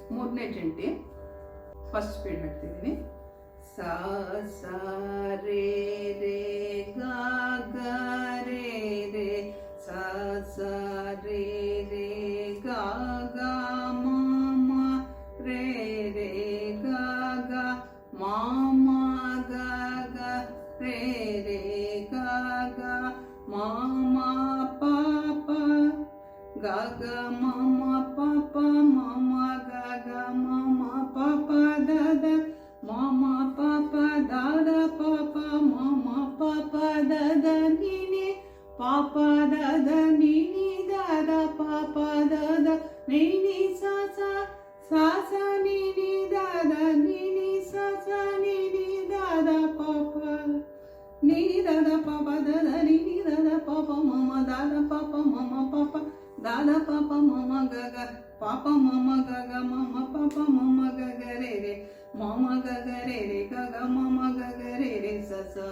ಮೂರನೇ ಜಂಟಿ first speed ಹಾಡ್ತಿದ್ದೀನಿ. ಸಾ ಸಾ ರೇ ರೇ ಗಾ ಗಾ ರೇ ರೇ ಸಾ ಸಾ ರೇ ರೇ ಗಾ ಗಾ ಮಾ ಮಾ ರೇ ರೇ ಗಾ ಗಾ ಮಾ ಮಾ ಗಾ ಗಾ ರೇ ರೇ ಗಾ ಗಾ ಮಾ ಮಾ ಪಾ ಪಾ ಗಾ ಗಾ ಮಾ ಮಾ ಪಾ ಪಾ ಮಾ ಮಾ ಗಾ ಗಾ ಮಾ ಮಾ ಪಾ ಪಾ ದಾ ದಾ ಮಾ ಮಾ ಪಾ ಪಾ ದಾ ದಾ ಪಾ ಪಾ ಮಾ ಮಾ ಪಾ ಪಾ ದಾ ದಾ ನೀ ನೀ ಪಾ ಪಾ ದಾ ದಾ ನೀ ನೀ ದಾ ದಾ ಪಾ ಪಾ ದಾ ದಾ ನೀ ನೀ ಸಾ ಸಾ ಸಾ ಸಾ ನೀ ನೀ ದಾ ದಾ ನೀ ನೀ ಸಾ ಸಾ ನೀ ನೀ ದಾ ದಾ ಪಾ ಪಾ ನೀ ನೀ ದಾ ದಾ ಪಾ ಪಾ ದಾ ದಾ ನೀ ನೀ ದಾ ದಾ ಪಾ ಪಾ ಮಾ ಮಾ ದಾ ದಾ ಪಾ ಪಾ ಮಾ ಮಾ ಪಾ ಪಾ ದಾ ದಾ ಪಾ ಪಾ ಮಾ ಮಾ ಗಾ ಗಾ ಪಾ ಪಾ ಮಾ ಮಾ ಗಾ ಗಾ ಮಾ ಮಾ ಪಾ ಪಾ ಮಾ ಮಾ ಗಾ ಗಾ ರೇ ರೇ ಮಾ ಮಾ ಗಾ ಗಾ ರೇ ರೇ ಗಾ ಗಾ ಮಾ ಮಾ ಗಾ ಗಾ ರೇ ರೇ ಸಾ ಸಾ